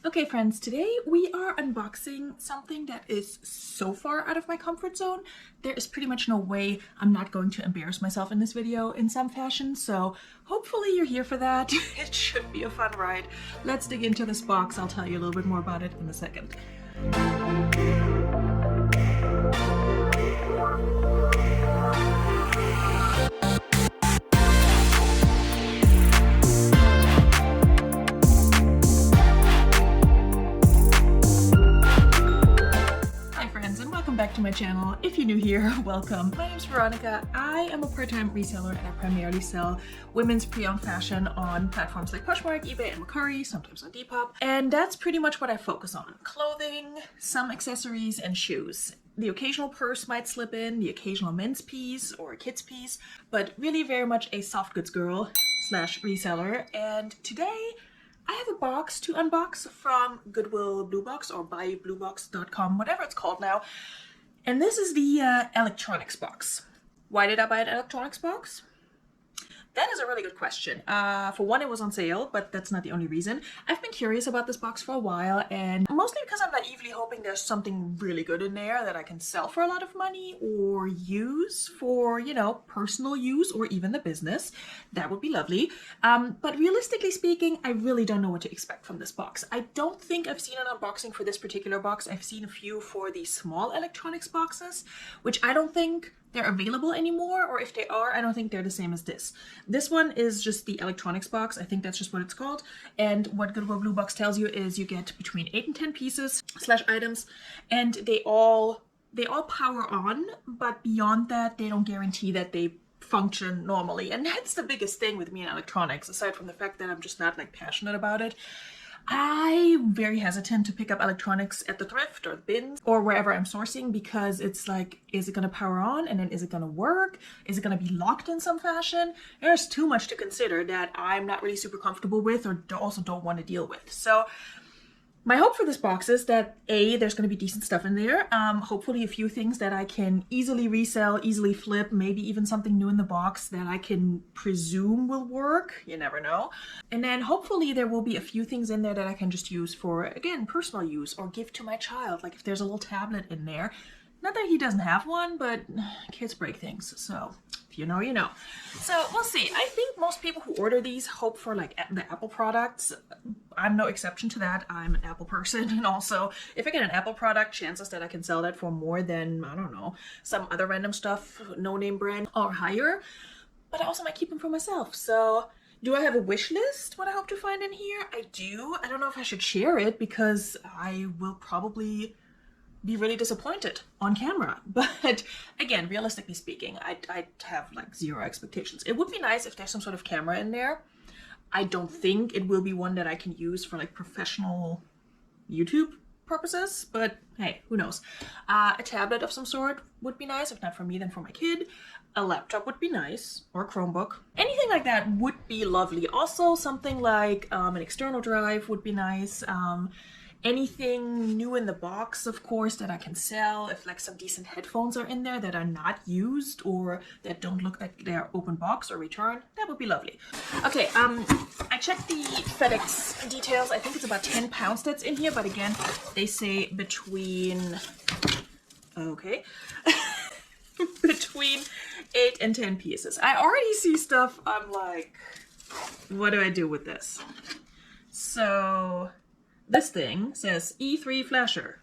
Okay friends, today we are unboxing something that is so far out of my comfort zone. There is pretty much no way I'm not going to embarrass myself in this video in some fashion, so hopefully you're here for that. It should be a fun ride. Let's dig into this box. I'll tell you a little bit more about it in a second. Back to my channel. If you're new here, welcome. My name's Veronika. I am a part-time reseller and I primarily sell women's pre-owned fashion on platforms like Poshmark, eBay, and Mercari, sometimes on Depop. And that's pretty much what I focus on. Clothing, some accessories, and shoes. The occasional purse might slip in, the occasional men's piece or a kid's piece, but really very much a soft goods girl slash reseller. And today I have a box to unbox from Goodwill Blue Box or buybluebox.com, whatever it's called now. And this is the electronics box. Why did I buy an electronics box? That is a really good question. For one, it was on sale, but that's not the only reason. I've been curious about this box for a while, and mostly because I'm naively hoping there's something really good in there that I can sell for a lot of money or use for, you know, personal use or even the business. That would be lovely. But realistically speaking, I really don't know what to expect from this box. I don't think I've seen an unboxing for this particular box. I've seen a few for the small electronics boxes, which I don't think they're available anymore, or if they are, I don't think they're the same as this. This one is just the electronics box. I think that's just what it's called. And what Goodwill Blue Box tells you is you get between 8 and 10 pieces / items, and they all power on, but beyond that, they don't guarantee that they function normally. And that's the biggest thing with me in electronics, aside from the fact that I'm just not like passionate about it. I'm very hesitant to pick up electronics at the thrift or the bins or wherever I'm sourcing, because it's like, is it going to power on, and then is it going to work? Is it going to be locked in some fashion? There's too much to consider that I'm not really super comfortable with, or also don't want to deal with. So my hope for this box is that A, there's going to be decent stuff in there. Hopefully a few things that I can easily resell, easily flip, maybe even something new in the box that I can presume will work. You never know. And then hopefully there will be a few things in there that I can just use for, again, personal use or give to my child. Like if there's a little tablet in there. Not that he doesn't have one, but kids break things. So if you know, you know. So we'll see. I think most people who order these hope for like the Apple products. I'm no exception to that. I'm an Apple person. And also, if I get an Apple product, chances that I can sell that for more than, I don't know, some other random stuff, no name brand or higher. But I also might keep them for myself. So do I have a wish list, what I hope to find in here? I do. I don't know if I should share it because I will probably be really disappointed on camera. But again, realistically speaking, I have like zero expectations. It would be nice if there's some sort of camera in there. I don't think it will be one that I can use for like professional YouTube purposes, but hey, who knows? A tablet of some sort would be nice, if not for me, then for my kid. A laptop would be nice, or a Chromebook. Anything like that would be lovely. Also, something like an external drive would be nice. Anything new in the box, of course, that I can sell. If like some decent headphones are in there that are not used or that don't look like they're open box or returned, that would be lovely. Okay, I checked the FedEx details. I think it's about 10 pounds that's in here, but again, they say between, okay, between 8 and 10 pieces. I already see stuff, I'm like, what do I do with this? So this thing says E3 flasher.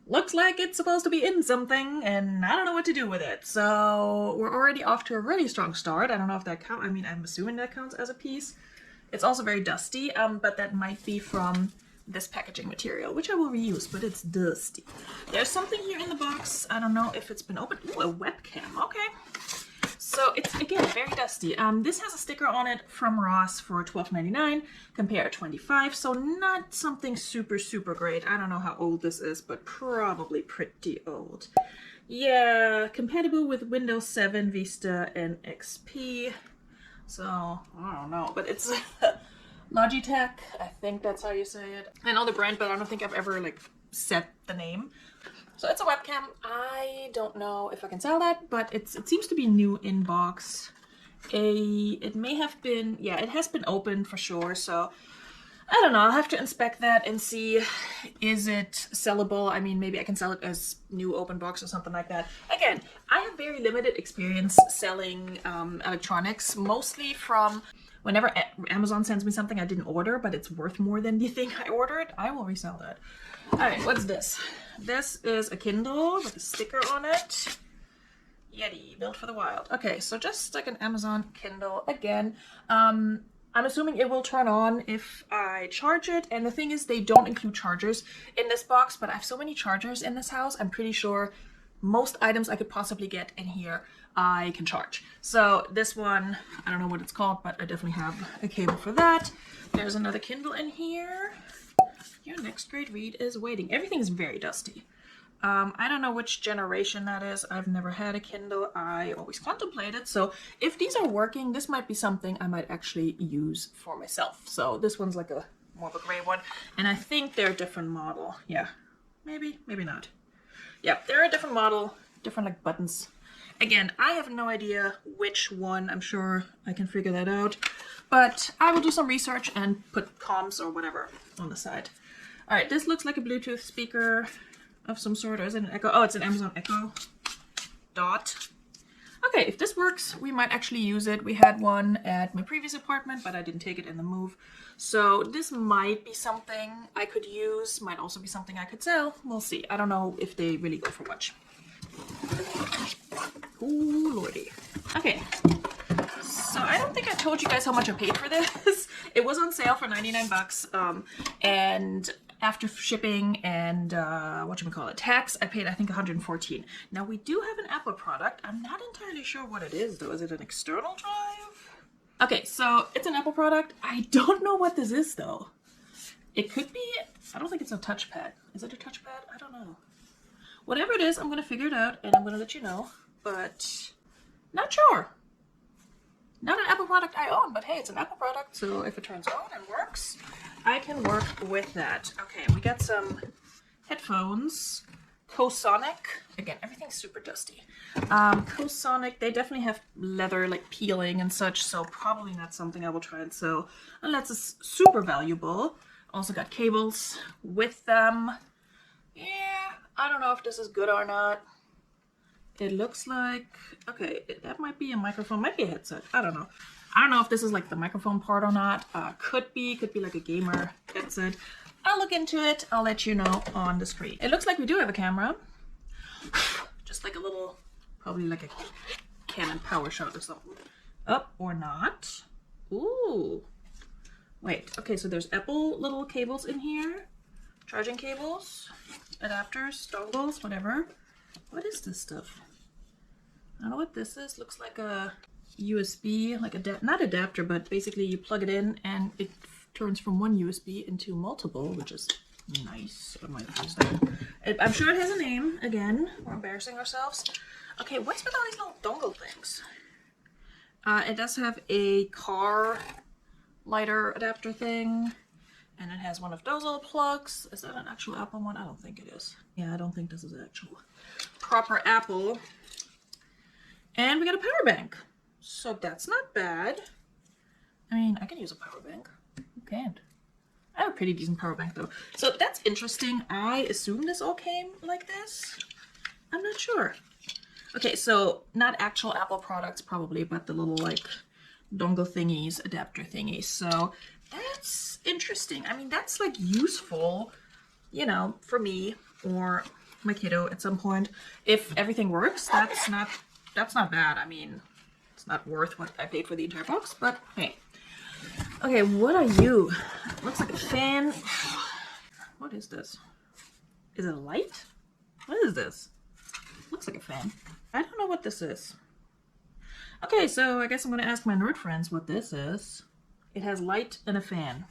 Looks like it's supposed to be in something, and I don't know what to do with it. So we're already off to a really strong start. I don't know if that counts. I mean, I'm assuming that counts as a piece. It's also very dusty, but that might be from this packaging material, which I will reuse, but it's dusty. There's something here in the box. I don't know if it's been opened. Ooh, a webcam. Okay. So it's, again, very dusty. This has a sticker on it from Ross for $12.99, compared to $25, so not something super, super great. I don't know how old this is, but probably pretty old. Yeah, compatible with Windows 7, Vista, and XP. So, I don't know, but it's Logitech. I think that's how you say it. I know the brand, but I don't think I've ever, like, said the name. So it's a webcam. I don't know if I can sell that, but it seems to be new in box. It may have been, yeah, it has been opened for sure. So I don't know, I'll have to inspect that and see, is it sellable? I mean, maybe I can sell it as new open box or something like that. Again, I have very limited experience selling electronics, mostly from whenever Amazon sends me something I didn't order, but it's worth more than the thing I ordered, I will resell that. All right, what's this? This is a Kindle with a sticker on it. Yeti, built for the wild. Okay, so just like an Amazon Kindle again. I'm assuming it will turn on if I charge it. And the thing is, they don't include chargers in this box, but I have so many chargers in this house. I'm pretty sure most items I could possibly get in here, I can charge. So this one, I don't know what it's called, but I definitely have a cable for that. There's another Kindle in here. Your next great read is waiting. Everything is very dusty. I don't know which generation that is. I've never had a Kindle. I always contemplated. So if these are working, this might be something I might actually use for myself. So this one's like a more of a gray one. And I think they're a different model. Yeah, maybe not. Yeah, they're a different model, different like buttons. Again, I have no idea which one. I'm sure I can figure that out. But I will do some research and put comms or whatever on the side. All right, this looks like a Bluetooth speaker of some sort, or is it an Echo? Oh, it's an Amazon Echo Dot. Okay, if this works, we might actually use it. We had one at my previous apartment, but I didn't take it in the move. So this might be something I could use, might also be something I could sell. We'll see. I don't know if they really go for much. Ooh, lordy. Okay, so I don't think I told you guys how much I paid for this. It was on sale for 99 bucks, and after shipping and tax, I paid I think 114. Now we do have an Apple product. I'm not entirely sure what it is though. Is it an external drive? Okay, so it's an Apple product. I don't know what this is though. It could be, I don't think it's a touchpad. Is it a touchpad? I don't know. Whatever it is, I'm gonna figure it out and I'm gonna let you know, but not sure. Not an Apple product I own, but hey, it's an Apple product, so if it turns on and works, I can work with that. Okay, we got some headphones. Cosonic. Again, everything's super dusty. Cosonic, they definitely have leather, like peeling and such, so probably not something I will try and sell unless it's super valuable. Also got cables with them. Yeah, I don't know if this is good or not. It looks like, okay, that might be a microphone, might be a headset. I don't know. I don't know if this is like the microphone part or not. Could be like a gamer headset. I'll look into it. I'll let you know on the screen. It looks like we do have a camera. Just like a little, probably like a Canon PowerShot or something. Up or not. Ooh. Wait, okay, so there's Apple little cables in here. Charging cables, adapters, dongles, whatever. What is this stuff? I don't know what this is. Looks like a USB, like not adapter, but basically you plug it in and it turns from one USB into multiple, which is nice. I might use that. I'm sure it has a name. Again, we're embarrassing ourselves. Okay, what's with all these little dongle things? It does have a car lighter adapter thing. And it has one of those little plugs. Is that an actual Apple one? I don't think it is. Yeah, I don't think this is actual proper Apple. And we got a power bank. So that's not bad. I mean, I can use a power bank. Who can't? I have a pretty decent power bank though. So that's interesting. I assume this all came like this. I'm not sure. Okay, so not actual Apple products probably, but the little like dongle thingies, adapter thingies. So that's interesting. I mean, that's like useful, you know, for me or my kiddo at some point. If everything works, that's not bad. I mean, it's not worth what I paid for the entire box, but hey. Okay, what are you? Looks like a fan. What is this? Is it a light? What is this? Looks like a fan. I don't know what this is. Okay, so I guess I'm gonna ask my nerd friends what this is. It has light and a fan.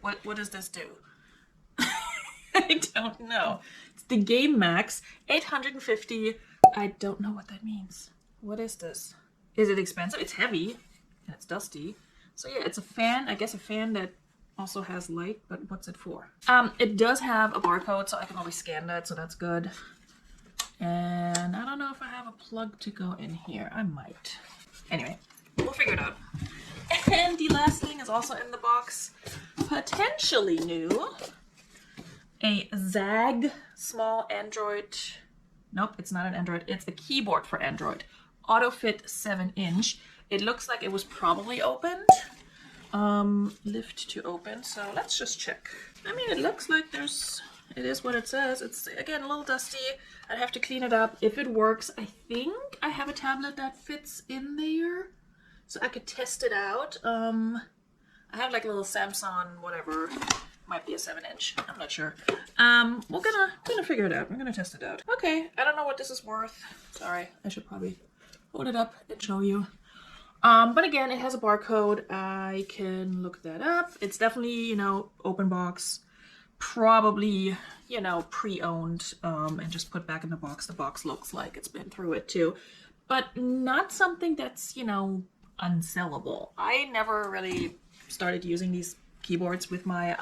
What does this do? I don't know. It's the Game Max 850. I don't know what that means. What is this? Is it expensive? It's heavy and it's dusty. So yeah, it's a fan. I guess a fan that also has light, but what's it for? It does have a barcode, so I can always scan that, so that's good. And I don't know if I have a plug to go in here. I might. Anyway, we'll figure it out. And the last thing is also in the box. potentially new, a Zag small Android. Nope, it's not an Android. It's a keyboard for Android. AutoFit 7-inch. It looks like it was probably opened. Lift to open. So let's just check. I mean, it looks like it is what it says. It's, again, a little dusty. I'd have to clean it up. If it works, I think I have a tablet that fits in there, so I could test it out. I have like a little Samsung, whatever. Might be a 7-inch. I'm not sure. We're gonna figure it out. We're gonna test it out. Okay, I don't know what this is worth. Sorry, I should probably hold it up and show you. But again, it has a barcode. I can look that up. It's definitely, you know, open box, probably, you know, pre-owned, and just put back in the box. The box looks like it's been through it too, but not something that's, you know, unsellable. I never really started using these keyboards with my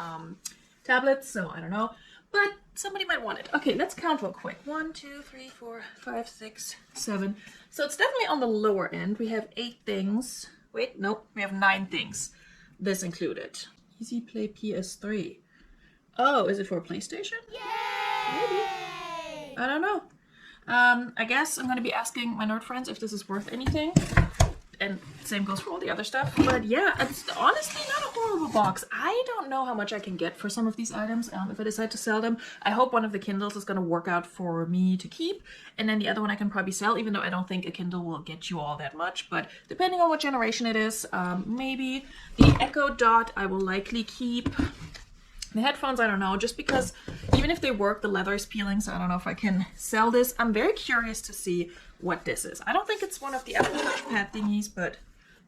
tablets, so I don't know, but somebody might want it. Okay, let's count real quick. 1, 2, 3, 4, 5, 6, 7. So it's definitely on the lower end. We have 8 things. Wait, nope, we have 9 things. This included. Easy Play PS3. Oh, is it for a PlayStation? Yay! Maybe. I don't know. I guess I'm gonna be asking my nerd friends if this is worth anything. And same goes for all the other stuff. But yeah, it's honestly not a horrible box. I don't know how much I can get for some of these items if I decide to sell them. I hope one of the Kindles is going to work out for me to keep. And then the other one I can probably sell, even though I don't think a Kindle will get you all that much. But depending on what generation it is, maybe. The Echo Dot I will likely keep. The headphones, I don't know, just because even if they work, the leather is peeling, so I don't know if I can sell this. I'm very curious to see what this is. I don't think it's one of the Apple touchpad thingies, but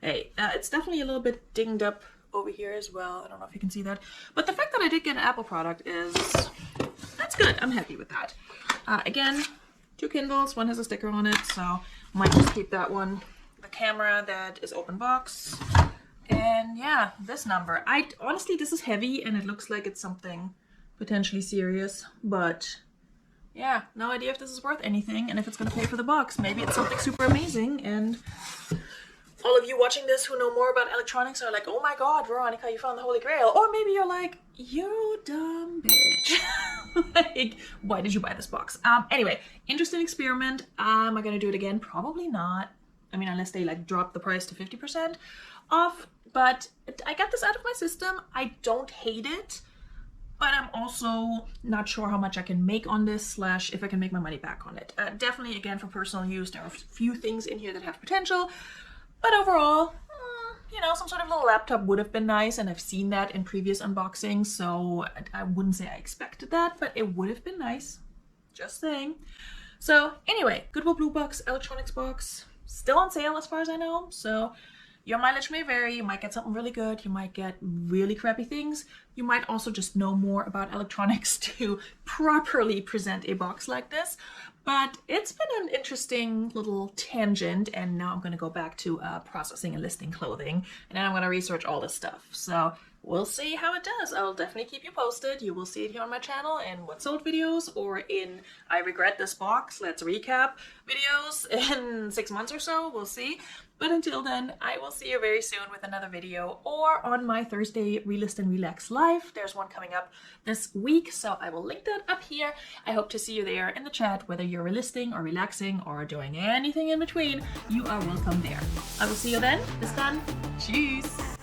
hey, it's definitely a little bit dinged up over here as well. I don't know if you can see that. But the fact that I did get an Apple product that's good. I'm happy with that. Again, 2 Kindles, one has a sticker on it, so might just keep that one. The camera that is open box. And yeah, this number. Honestly, this is heavy and it looks like it's something potentially serious, but yeah, no idea if this is worth anything and if it's gonna pay for the box. Maybe it's something super amazing, and all of you watching this who know more about electronics are like, oh my god, Veronika, you found the Holy Grail. Or maybe you're like, you dumb bitch. Like, why did you buy this box? Anyway, interesting experiment. Am I gonna do it again? Probably not. I mean, unless they like drop the price to 50% off. But I got this out of my system. I don't hate it, but I'm also not sure how much I can make on this, / if I can make my money back on it. Definitely, again, for personal use, there are a few things in here that have potential, but overall, you know, some sort of little laptop would have been nice, and I've seen that in previous unboxings, so I wouldn't say I expected that, but it would have been nice. Just saying. So anyway, Goodwill Blue Box, electronics box, still on sale as far as I know, so your mileage may vary. You might get something really good. You might get really crappy things. You might also just know more about electronics to properly present a box like this. But it's been an interesting little tangent, and now I'm going to go back to processing and listing clothing, and then I'm going to research all this stuff. So we'll see how it does. I'll definitely keep you posted. You will see it here on my channel in What Sold videos, or in I Regret This Box, Let's Recap videos in 6 months or so. We'll see. But until then, I will see you very soon with another video, or on my Thursday Relist and Relax Live. There's one coming up this week, so I will link that up here. I hope to see you there in the chat, whether you're relisting or relaxing or doing anything in between. You are welcome there. I will see you then. Bis dann. Tschüss.